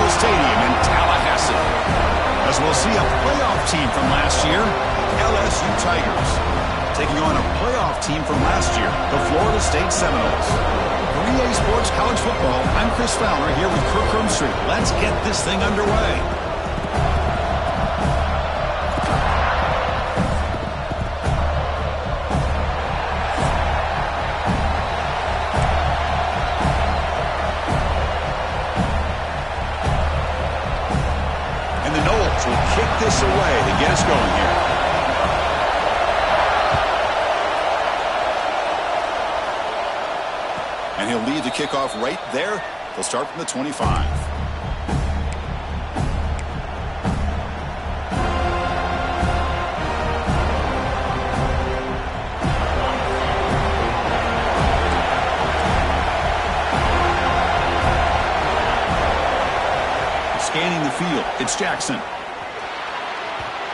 Memorial Stadium in Tallahassee. As we'll see a playoff team from last year, LSU Tigers, taking on a playoff team from last year, the Florida State Seminoles. For EA Sports College Football, I'm Chris Fowler here with Kirk Crumstreet. Let's get this thing underway. Will kick this away to get us going here. And he'll lead the kickoff right there. They'll start from the 25. Scanning the field, it's Jackson.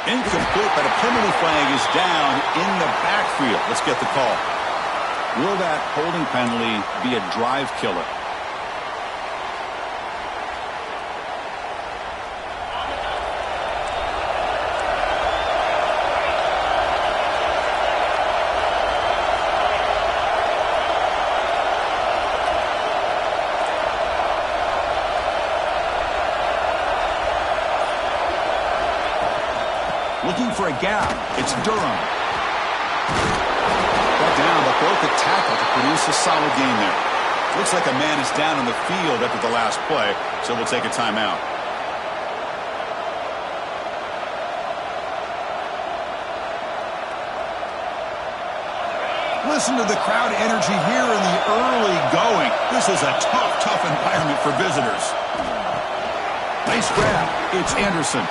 Incomplete, but a penalty flag is down in the backfield. Let's get the call. Will that holding penalty be a drive killer? Looking for a gap. It's Durham. Brought down, but broke the tackle to produce a solid gain there. Looks like a man is down on the field after the last play, so we'll take a timeout. Listen to the crowd energy here in the early going. This is a tough environment for visitors. Nice grab. It's Anderson.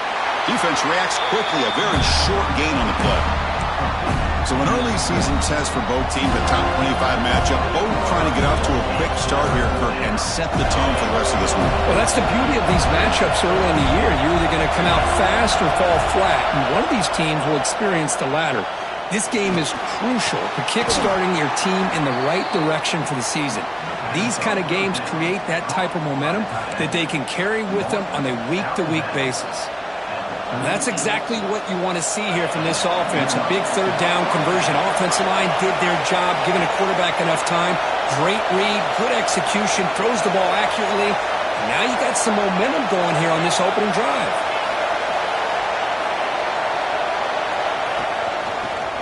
Defense reacts quickly, a very short gain on the play. So an early season test for both teams, a top 25 matchup, both trying to get off to a quick start here, Kirk, and set the tone for the rest of this one. Well, that's the beauty of these matchups early in the year. You're either going to come out fast or fall flat, and one of these teams will experience the latter. This game is crucial for kickstarting your team in the right direction for the season. These kind of games create that type of momentum that they can carry with them on a week-to-week basis. That's exactly what you want to see here from this offense. A big third down conversion. Offensive line did their job, giving a quarterback enough time. Great read, good execution, throws the ball accurately. And now you got some momentum going here on this opening drive.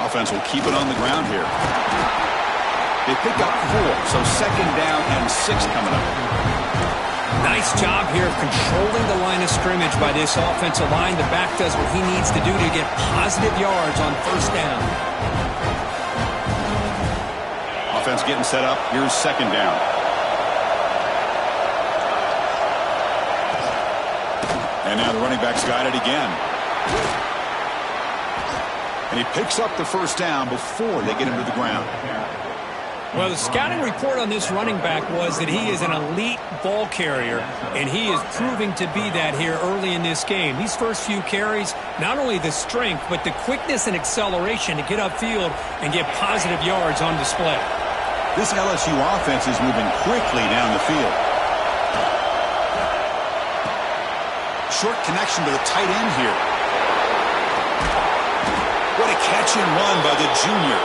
Offense will keep it on the ground here. They pick up 4, so second down and 6 coming up. Nice job here of controlling the line of scrimmage by this offensive line. The back does what he needs to do to get positive yards on first down. Offense getting set up. Here's second down. And now the running back's got it again. And he picks up the first down before they get him to the ground. Well, the scouting report on this running back was that he is an elite ball carrier, and he is proving to be that here early in this game. These first few carries, not only the strength, but the quickness and acceleration to get upfield and get positive yards on display. This LSU offense is moving quickly down the field. Short connection to the tight end here. What a catch and run by the junior.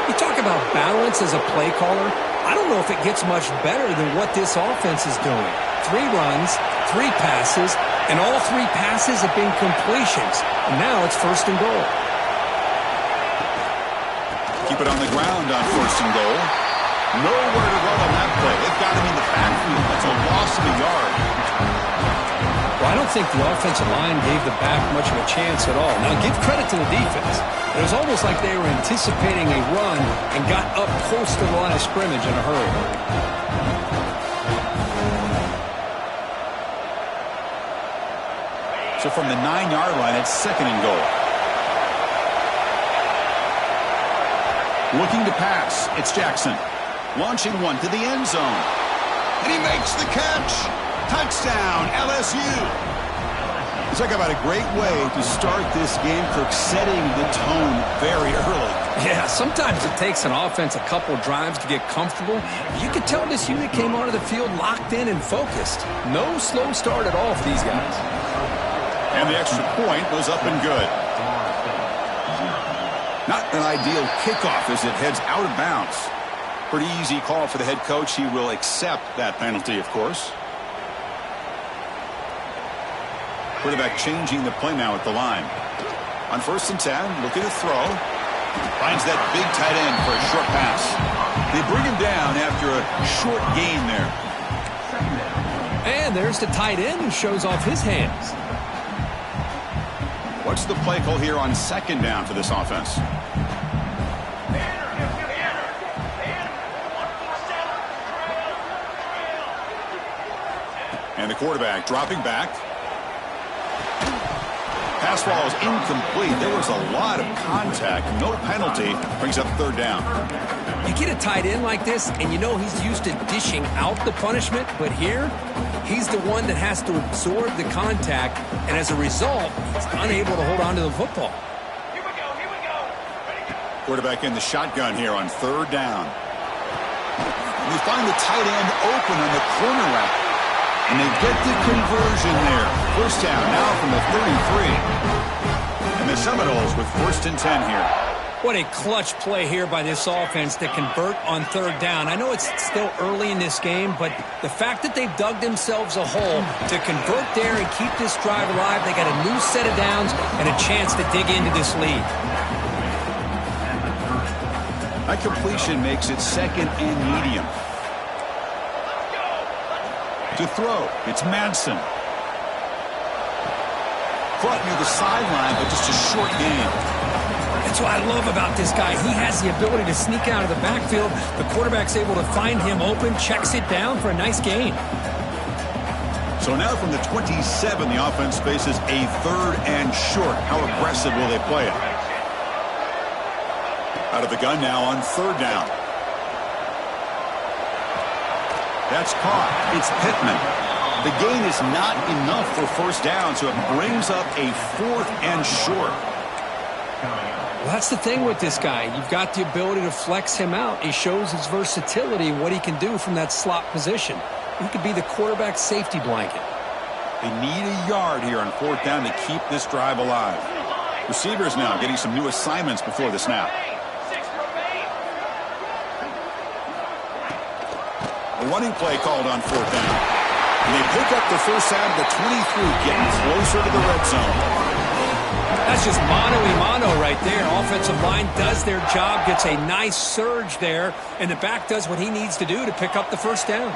You talk about balance as a play caller. I don't know if it gets much better than what this offense is doing. 3 runs, 3 passes, and all 3 passes have been completions. And now it's first and goal. Keep it on the ground on first and goal. Nowhere to run on that play. They've got him in the backfield. That's a loss of a yard. Well, I don't think the offensive line gave the back much of a chance at all. Now, give credit to the defense. It was almost like they were anticipating a run and got up close to the line of scrimmage in a hurry. So from the 9-yard line, it's second and goal. Looking to pass, it's Jackson. Launching one to the end zone. And he makes the catch. Touchdown, LSU. Talk about a great way to start this game, Kirk, setting the tone very early. Yeah, sometimes it takes an offense a couple drives to get comfortable. You can tell this unit came onto the field locked in and focused. No slow start at all for these guys. And the extra point was up and good. Not an ideal kickoff as it heads out of bounds. Pretty easy call for the head coach. He will accept that penalty, of course. Quarterback changing the play now at the line. On 1st and 10, looking to throw. Finds that big tight end for a short pass. They bring him down after a short gain there. And there's the tight end who shows off his hands. What's the play call here on 2nd down for this offense? And the quarterback dropping back. Pass ball is incomplete. There was a lot of contact. No penalty. Brings up 3rd down. You get a tight end like this, and you know he's used to dishing out the punishment, but here, he's the one that has to absorb the contact, and as a result, he's unable to hold on to the football. Here we go. Quarterback in the shotgun here on 3rd down. We find the tight end open on the corner route. And they get the conversion there. 1st down now from the 33. And the Seminoles with 1st and 10 here. What a clutch play here by this offense to convert on 3rd down. I know it's still early in this game, but the fact that they've dug themselves a hole to convert there and keep this drive alive, they got a new set of downs and a chance to dig into this lead. That completion makes it 2nd and medium. To throw, it's Madsen. Caught near the sideline, but just a short gain. That's what I love about this guy. He has the ability to sneak out of the backfield. The quarterback's able to find him open, checks it down for a nice gain. So now from the 27, the offense faces a 3rd and short. How aggressive will they play it? Out of the gun now on 3rd down. That's caught. It's Pittman. The gain is not enough for 1st down, so it brings up a 4th and short. Well, that's the thing with this guy. You've got the ability to flex him out. He shows his versatility and what he can do from that slot position. He could be the quarterback's safety blanket. They need a yard here on 4th down to keep this drive alive. Receivers now getting some new assignments before the snap. A running play called on 4th down. And they pick up the 1st out of the 23, getting closer to the red zone. That's just mano-a-mano right there. Offensive line does their job, gets a nice surge there, and the back does what he needs to do to pick up the 1st down.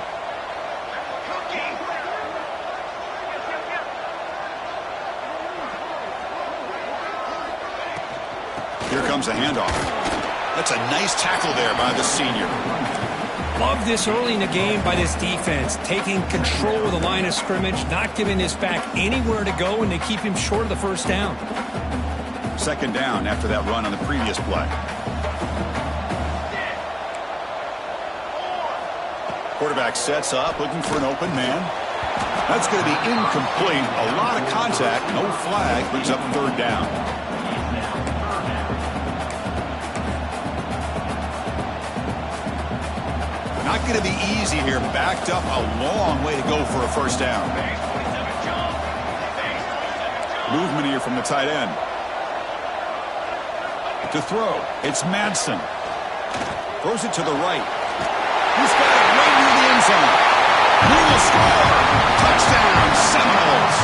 Here comes a handoff. That's a nice tackle there by the senior. Love this early in the game by this defense, taking control of the line of scrimmage, not giving this back anywhere to go, and they keep him short of the 1st down. 2nd down after that run on the previous play. Quarterback sets up, looking for an open man. That's going to be incomplete. A lot of contact, no flag, brings up 3rd down. Not going to be easy here. Backed up a long way to go for a 1st down. Movement here from the tight end. To throw, it's Madsen. Throws it to the right. He's got it right near the end zone. He will score. Touchdown, Seminoles.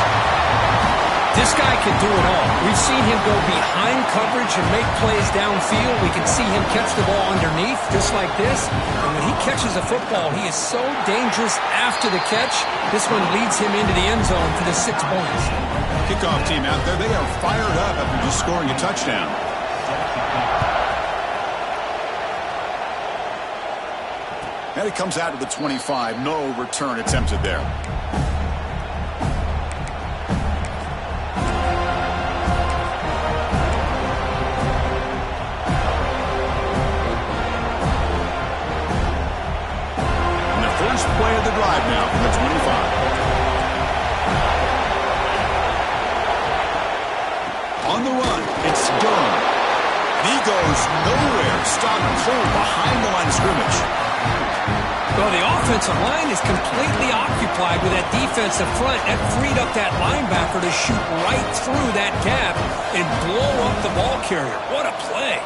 This guy can do it all. We've seen him go behind coverage and make plays downfield. We can see him catch the ball underneath, just like this. And when he catches a football, he is so dangerous after the catch. This one leads him into the end zone for the 6 points. Kickoff team out there, they are fired up after just scoring a touchdown. And it comes out to the 25. No return attempted there. First play of the drive now from the 25. On the run, it's Durham. He goes nowhere. Stop cold behind the line of scrimmage. Well, the offensive line is completely occupied with that defensive front. That freed up that linebacker to shoot right through that gap and blow up the ball carrier. What a play.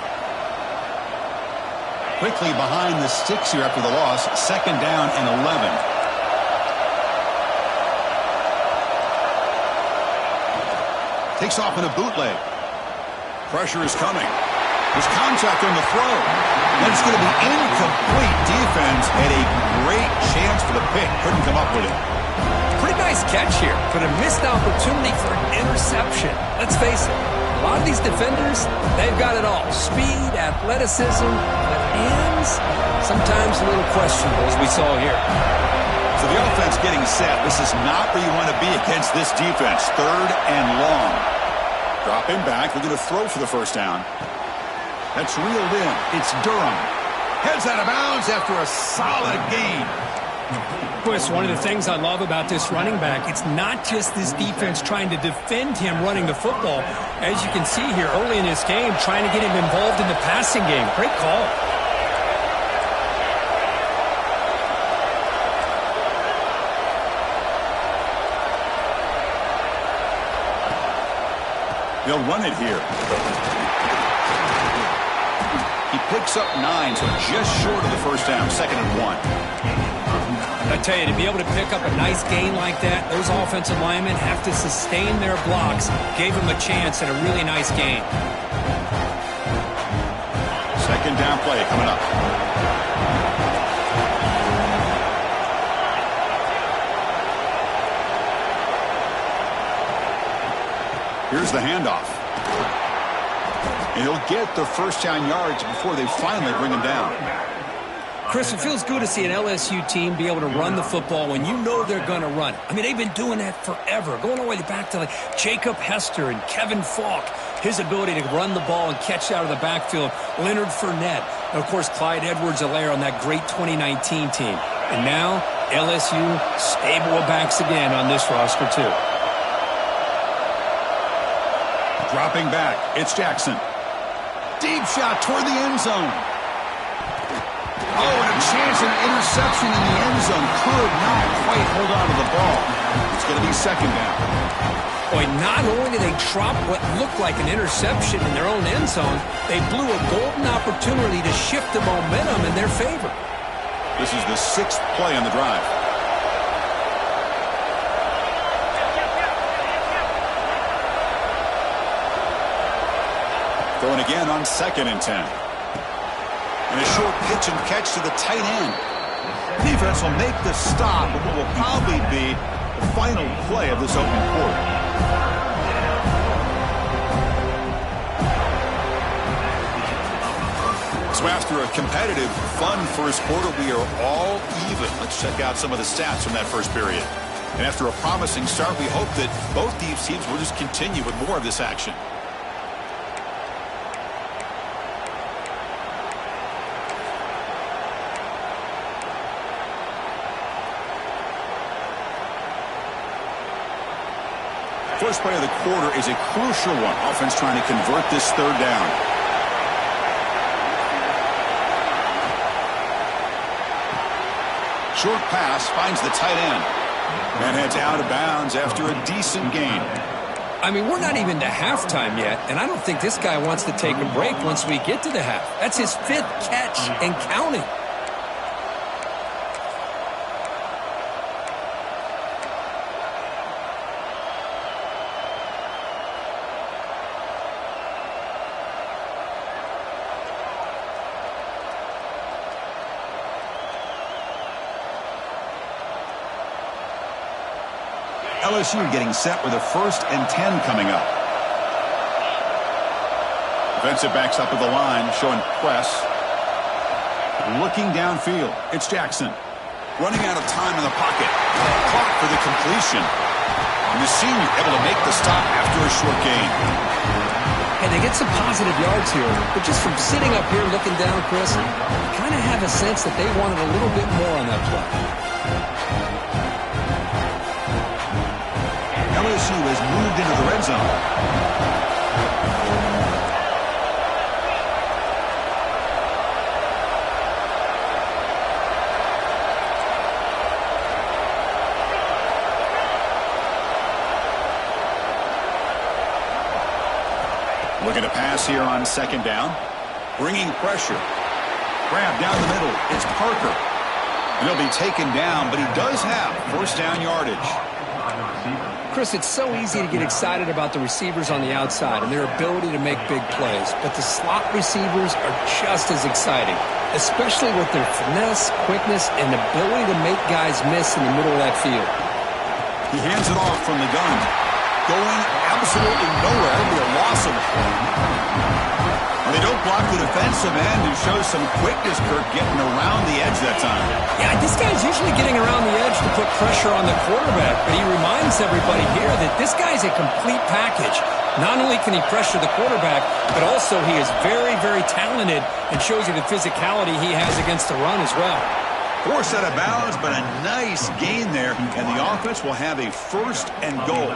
Quickly behind the sticks here after the loss. 2nd down and 11. Takes off in a bootleg. Pressure is coming. There's contact on the throw. And it's going to be incomplete. Defense had a great chance for the pick. Couldn't come up with it. Pretty nice catch here, but a missed opportunity for an interception. Let's face it, a lot of these defenders, they've got it all. Speed, athleticism, but hands, sometimes a little questionable, as we saw here. So the offense getting set. This is not where you want to be against this defense. 3rd and long. Dropping back. They're going to throw for the first down. That's reeled in. It's Durham. Heads out of bounds after a solid gain. Chris, one of the things I love about this running back, it's not just this defense trying to defend him running the football. As you can see here early in this game, trying to get him involved in the passing game. Great call. They'll run it here. He picks up 9, so just short of the first down. 2nd and 1. I tell you, to be able to pick up a nice gain like that, those offensive linemen have to sustain their blocks. Gave him a chance at a really nice gain. 2nd down play coming up. Here's the handoff. And he'll get the first down yards before they finally bring him down. Chris, it feels good to see an LSU team be able to run the football when you know they're going to run it. I mean, they've been doing that forever, going all the way back to like Jacob Hester and Kevin Falk. His ability to run the ball and catch out of the backfield. Leonard Fournette. And, of course, Clyde Edwards-Helaire on that great 2019 team. And now, LSU stable of backs again on this roster, too. Dropping back, it's Jackson. Deep shot toward the end zone. Oh, and a chance at an interception in the end zone. Could not quite hold on to the ball. It's going to be 2nd down. Boy, not only did they drop what looked like an interception in their own end zone, they blew a golden opportunity to shift the momentum in their favor. This is the 6th play on the drive. Going again on 2nd and 10. And a short pitch and catch to the tight end. Defense will make the stop of what will probably be the final play of this opening quarter. So after a competitive, fun first quarter, we are all even. Let's check out some of the stats from that first period. And after a promising start, we hope that both these teams will just continue with more of this action. First play of the quarter is a crucial one. Offense trying to convert this 3rd down. Short pass finds the tight end. And heads out of bounds after a decent gain. I mean, we're not even to halftime yet, and I don't think this guy wants to take a break once we get to the half. That's his 5th catch and counting. LSU getting set with a 1st and 10 coming up. Defensive backs up at the line, showing press. Looking downfield, it's Jackson. Running out of time in the pocket. Clock for the completion. And the senior able to make the stop after a short gain. And they get some positive yards here, but just from sitting up here looking down, Chris, you kind of have a sense that they wanted a little bit more on that play. LSU has moved into the red zone. Looking to pass here on second down. Bringing pressure. Grab down the middle. It's Parker. And he'll be taken down, but he does have first down yardage. Chris, it's so easy to get excited about the receivers on the outside and their ability to make big plays, but the slot receivers are just as exciting, especially with their finesse, quickness, and ability to make guys miss in the middle of that field. He hands it off from the gun. Going absolutely nowhere. It'll be a loss of it. And they don't block the defensive end, who shows some quickness, Kirk, getting around the edge that time. Yeah, this guy's usually getting around the edge to put pressure on the quarterback, but he reminds everybody here that this guy's a complete package. Not only can he pressure the quarterback, but also he is very, very talented and shows you the physicality he has against the run as well. Forced out of bounds, but a nice gain there, and the offense will have a first and goal.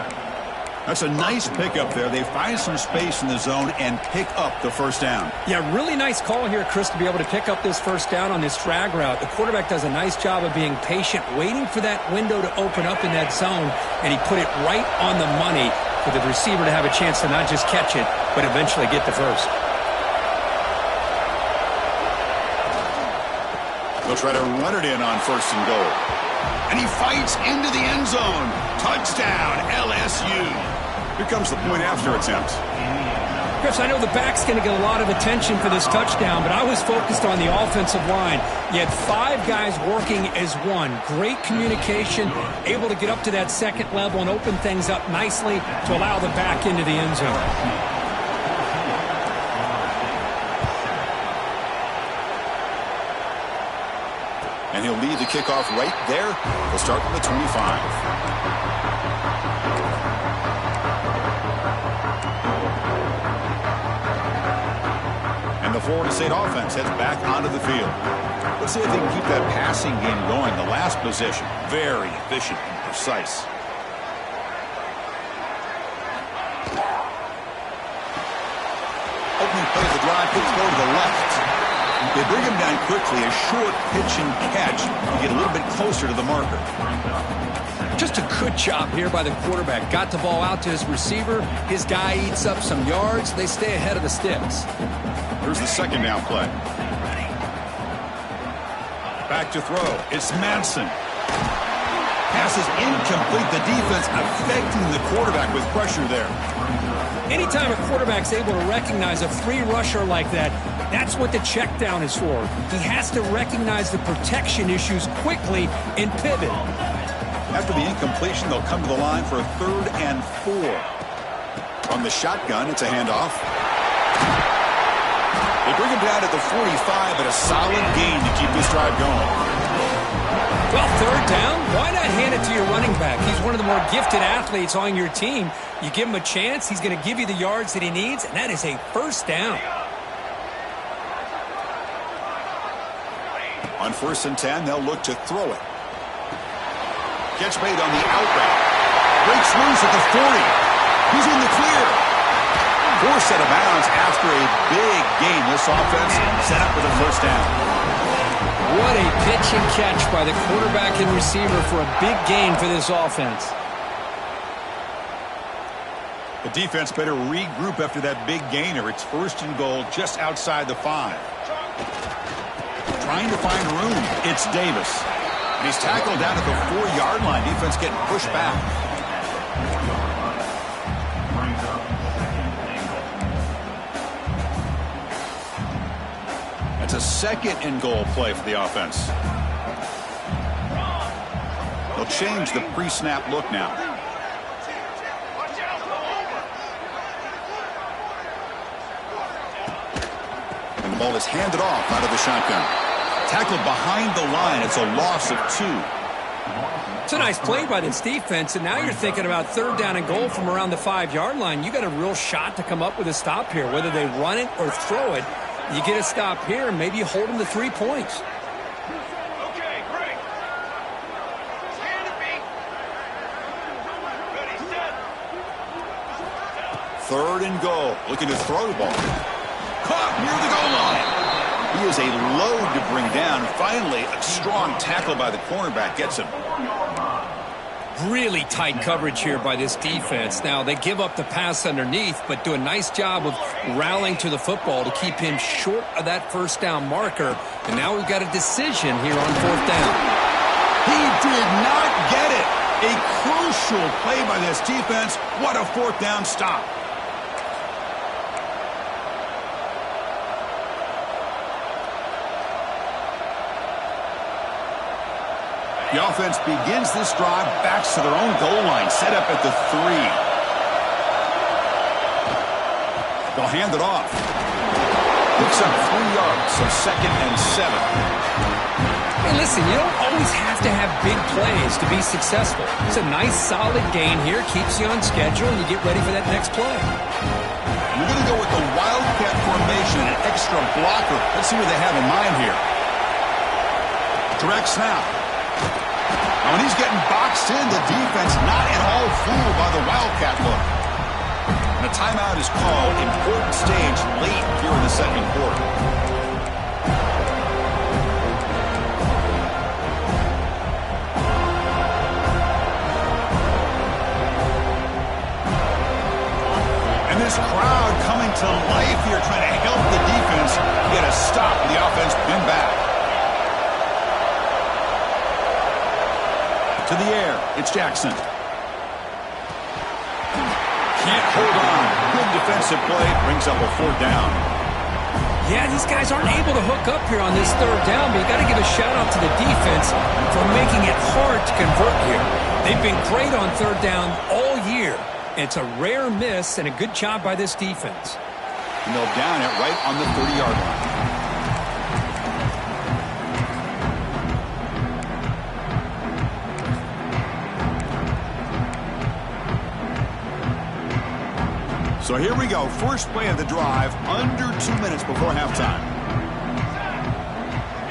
That's a nice pickup there. They find some space in the zone and pick up the first down. Yeah, really nice call here, Chris, to be able to pick up this first down on this drag route. The quarterback does a nice job of being patient, waiting for that window to open up in that zone, and he put it right on the money for the receiver to have a chance to not just catch it, but eventually get the first. They'll try to run it in on first and goal. And he fights into the end zone. Touchdown, LSU. Here comes the point after attempt. Chris, I know the back's going to get a lot of attention for this touchdown, but I was focused on the offensive line. You had 5 guys working as one. Great communication, able to get up to that second level and open things up nicely to allow the back into the end zone. And he'll lead the kickoff right there. He'll start from the 25. And the Florida State offense heads back onto the field. Let's see if they can keep that passing game going. The last possession, very efficient and precise. Opening play of the drive, quick throw to the left. They bring him down quickly, a short pitch and catch to get a little bit closer to the marker. Just a good job here by the quarterback. Got the ball out to his receiver. His guy eats up some yards. They stay ahead of the sticks. Here's the second down play. Back to throw. It's Manson. Pass is incomplete. The defense affecting the quarterback with pressure there. Anytime a quarterback's able to recognize a free rusher like that, that's what the check down is for. He has to recognize the protection issues quickly and pivot. After the incompletion, they'll come to the line for a 3rd and 4. From the shotgun, it's a handoff. They bring him down at the 45, but a solid gain to keep this drive going. Well, 3rd down, why not hand it to your running back? He's one of the more gifted athletes on your team. You give him a chance, he's going to give you the yards that he needs, and that is a first down. On 1st and 10, they'll look to throw it. Catch made on the out route. Breaks loose at the 40. He's in the clear. Forced out of bounds after a big gain. This offense set up for the first down. What a pitch and catch by the quarterback and receiver for a big gain for this offense. The defense better regroup after that big gainer. It's 1st and goal just outside the 5. Trying to find room. It's Davis. And he's tackled down at the 4-yard line. Defense getting pushed back. That's a 2nd and goal play for the offense. They'll change the pre-snap look now. And the ball is handed off out of the shotgun. Tackled behind the line. It's a loss of 2. It's a nice play by this defense, and now you're thinking about 3rd down and goal from around the 5-yard line. You got a real shot to come up with a stop here, whether they run it or throw it. You get a stop here, and maybe you hold them to 3 points. Okay, great. Stand to beat. Ready, set. 3rd and goal. Looking to throw the ball. Caught near the goal line. He is a load to bring down. Finally, a strong tackle by the cornerback gets him. Really tight coverage here by this defense. Now, they give up the pass underneath, but do a nice job of rallying to the football to keep him short of that first down marker. And now we've got a decision here on fourth down. He did not get it. A crucial play by this defense. What a fourth down stop. The offense begins this drive, backs to their own goal line, set up at the 3. They'll hand it off. Picks up 3 yards, so 2nd and 7. Hey, listen, you don't always have to have big plays to be successful. It's a nice, solid gain here, keeps you on schedule, and you get ready for that next play. We're going to go with the Wildcat formation, an extra blocker. Let's see what they have in mind here. Direct snap. Now, when he's getting boxed in, the defense not at all fooled by the Wildcat look. And a timeout is called. Important stage late here in the second quarter. And this crowd coming to life here, trying to help the defense get a stop. The offense pinned back. To the air, it's Jackson. Can't hold on. Good defensive play, brings up a fourth down. Yeah, these guys aren't able to hook up here on this third down, but you got to give a shout out to the defense for making it hard to convert here. They've been great on third down all year. It's a rare miss and a good job by this defense. And they'll down it right on the 30-yard line. So here we go. First play of the drive, under 2 minutes before halftime.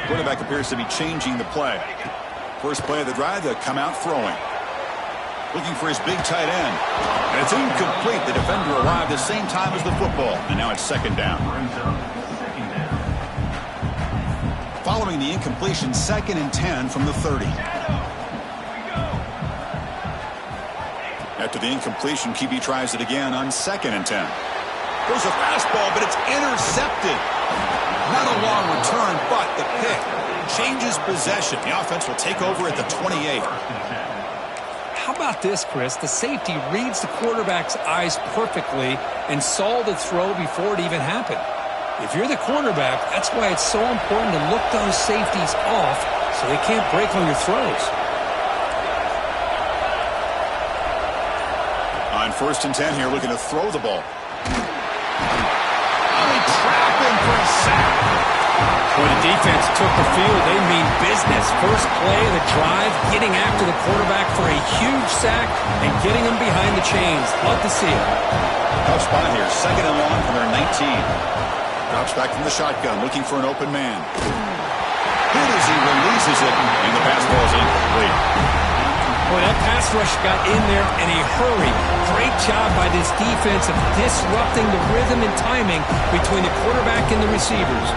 Quarterback appears to be changing the play. First play of the drive, they'll come out throwing. Looking for his big tight end. And it's incomplete. The defender arrived the same time as the football. And now it's second down. Following the incompletion, 2nd and 10 from the 30. After the incompletion, QB tries it again on 2nd and 10. Goes a fastball, but it's intercepted. Not a long return, but the pick changes possession. The offense will take over at the 28. How about this, Chris? The safety reads the quarterback's eyes perfectly and saw the throw before it even happened. If you're the quarterback, that's why it's so important to look those safeties off so they can't break on your throws. On 1st and 10 here, looking to throw the ball. They trap him for a sack. When the defense took the field, they mean business. First play of the drive, getting after the quarterback for a huge sack and getting him behind the chains. Love to see it. Tough spot here. 2nd and long from their 19. Drops back from the shotgun, looking for an open man. Good as he releases it, and the pass ball is incomplete. Boy, that pass rush got in there in a hurry. Great job by this defense of disrupting the rhythm and timing between the quarterback and the receivers.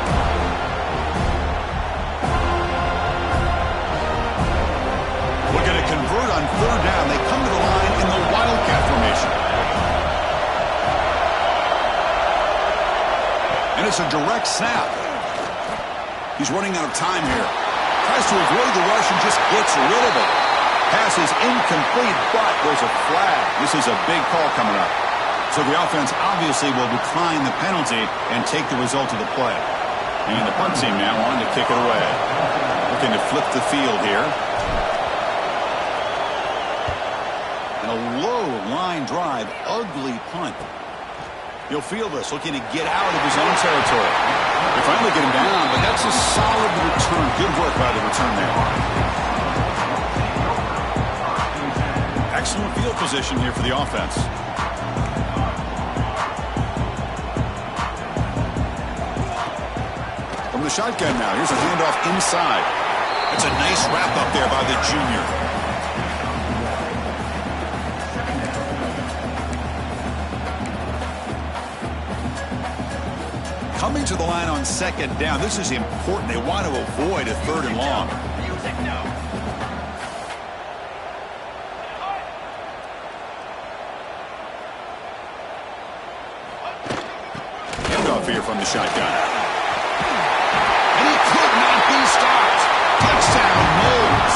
Looking to convert on third down. They come to the line in the Wildcat formation. And it's a direct snap. He's running out of time here. Tries to avoid the rush and just gets rid of it. Pass is incomplete, but there's a flag. This is a big call coming up. So the offense obviously will decline the penalty and take the result of the play. And the punt team now on to kick it away. Looking to flip the field here. And a low line drive, ugly punt. You'll feel this, looking to get out of his own territory. They finally get him down, but that's a solid return. Good work by the return there. Excellent field position here for the offense. From the shotgun now, here's a handoff inside. That's a nice wrap up there by the junior. Coming to the line on 2nd down. This is important. They want to avoid a 3rd and long. handoff here from the shotgun. And he could not be stopped. Touchdown, Moles.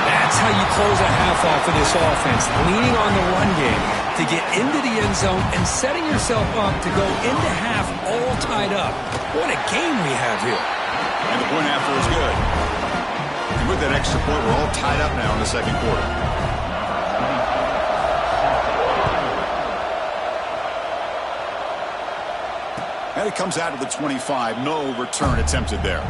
That's how you close a half off of this offense, leaning on the run game to get into the end zone and setting yourself up to go into half all tied up. What a game we have here. And the point after is good. And with that extra point, we're all tied up now in the second quarter. And it comes out to the 25. No return attempted there.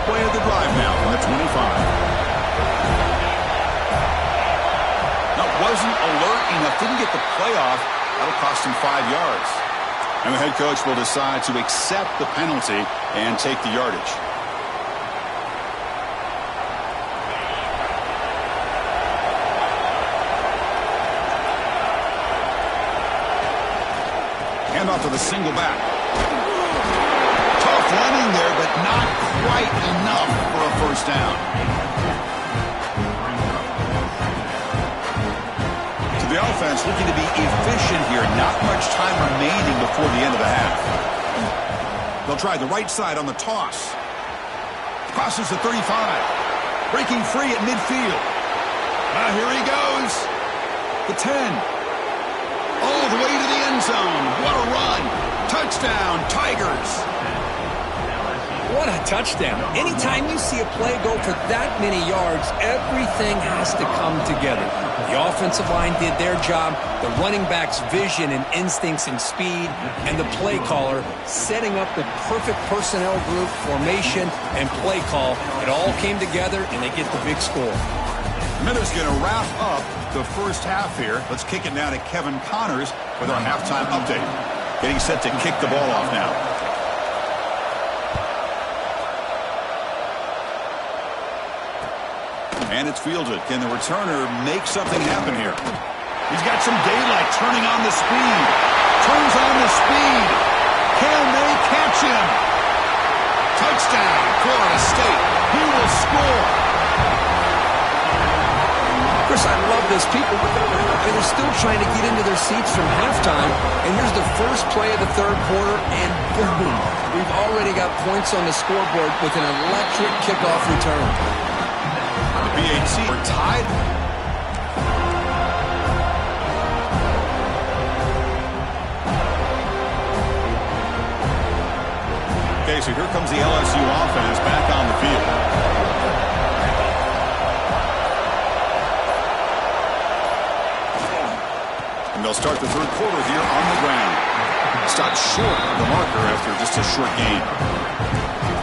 Play of the drive now from the 25. Now, wasn't alert enough, didn't get the play off. That'll cost him 5 yards. And the head coach will decide to accept the penalty and take the yardage. Hand off to the single back. Tough running there, but not quite enough for a first down. So the offense looking to be efficient here. Not much time remaining before the end of the half. They'll try the right side on the toss. Crosses the 35. Breaking free at midfield. Here he goes. The 10. All the way to the end zone. What a run. Touchdown, Tigers. What a touchdown. Anytime you see a play go for that many yards, everything has to come together. The offensive line did their job, the running back's vision and instincts and speed, and the play caller setting up the perfect personnel group, formation, and play call. It all came together, and they get the big score. Miller's going to wrap up the first half here. Let's kick it now to Kevin Connors with our halftime update. Getting set to kick the ball off now. And it's fielded. Can the returner make something happen here? He's got some daylight, turning on the speed. Turns on the speed. Can they catch him? Touchdown, Florida State. He will score. Chris, I love this. People, they're still trying to get into their seats from halftime. And here's the first play of the third quarter, and boom. We've already got points on the scoreboard with an electric kickoff return. BAT are tied. Okay, so here comes the LSU offense back on the field. And they'll start the third quarter here on the ground. Stopped short of the marker after just a short gain.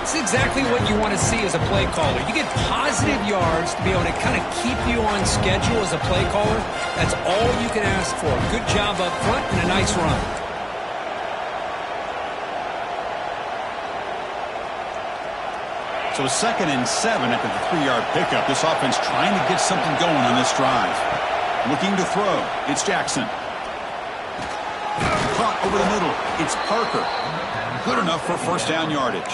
It's exactly what you want to see as a play caller. You get positive yards to be able to kind of keep you on schedule as a play caller. That's all you can ask for. Good job up front and a nice run. So 2nd and 7 after the 3-yard pickup. This offense trying to get something going on this drive. Looking to throw. It's Jackson. Caught over the middle. It's Parker. Good enough for first down yardage.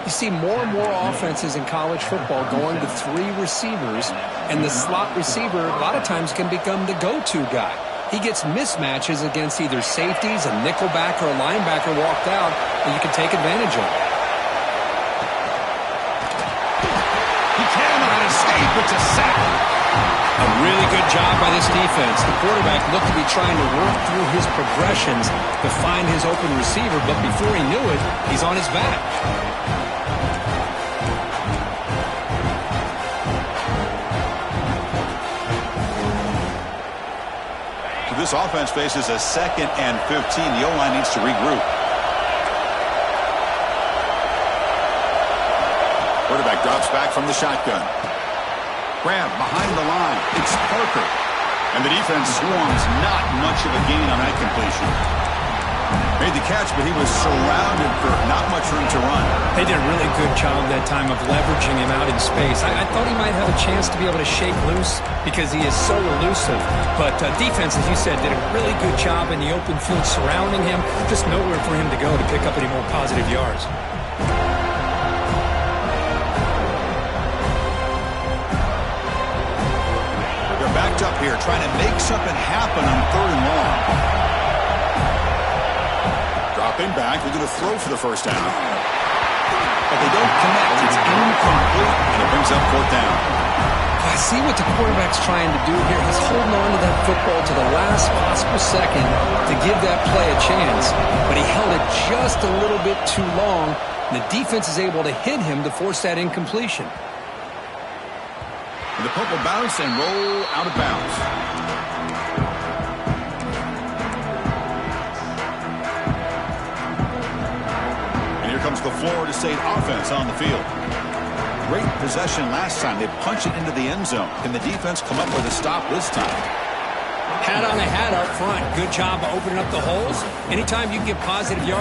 You see more and more offenses in college football going to 3 receivers, and the slot receiver a lot of times can become the go-to guy. He gets mismatches against either safeties, a nickelback, or a linebacker walked out, and you can take advantage of it. He cannot escape. It's a sack. A really good job by this defense. The quarterback looked to be trying to work through his progressions to find his open receiver, but before he knew it, he's on his back. So this offense faces a 2nd and 15. The O-line needs to regroup. Quarterback drops back from the shotgun. Grab behind the line. It's Parker. And the defense swarms. Not much of a gain on that completion. Made the catch, but he was surrounded for not much room to run. They did a really good job that time of leveraging him out in space. I thought he might have a chance to be able to shake loose because he is so elusive. But defense, as you said, did a really good job in the open field surrounding him. Just nowhere for him to go to pick up any more positive yards. They're backed up here trying to make something happen on 3rd and long. Dropping back, they're going to throw for the first down. But they don't connect. It's incomplete, and it brings up 4th down. I see what the quarterback's trying to do here. He's holding on to that football to the last possible second to give that play a chance. But he held it just a little bit too long. And the defense is able to hit him to force that incompletion. And the punt will bounce and roll out of bounds. Comes the Florida State offense on the field. Great possession last time. They punch it into the end zone. Can the defense come up with a stop this time? Hat on a hat up front. Good job opening up the holes. Anytime you can get positive yards.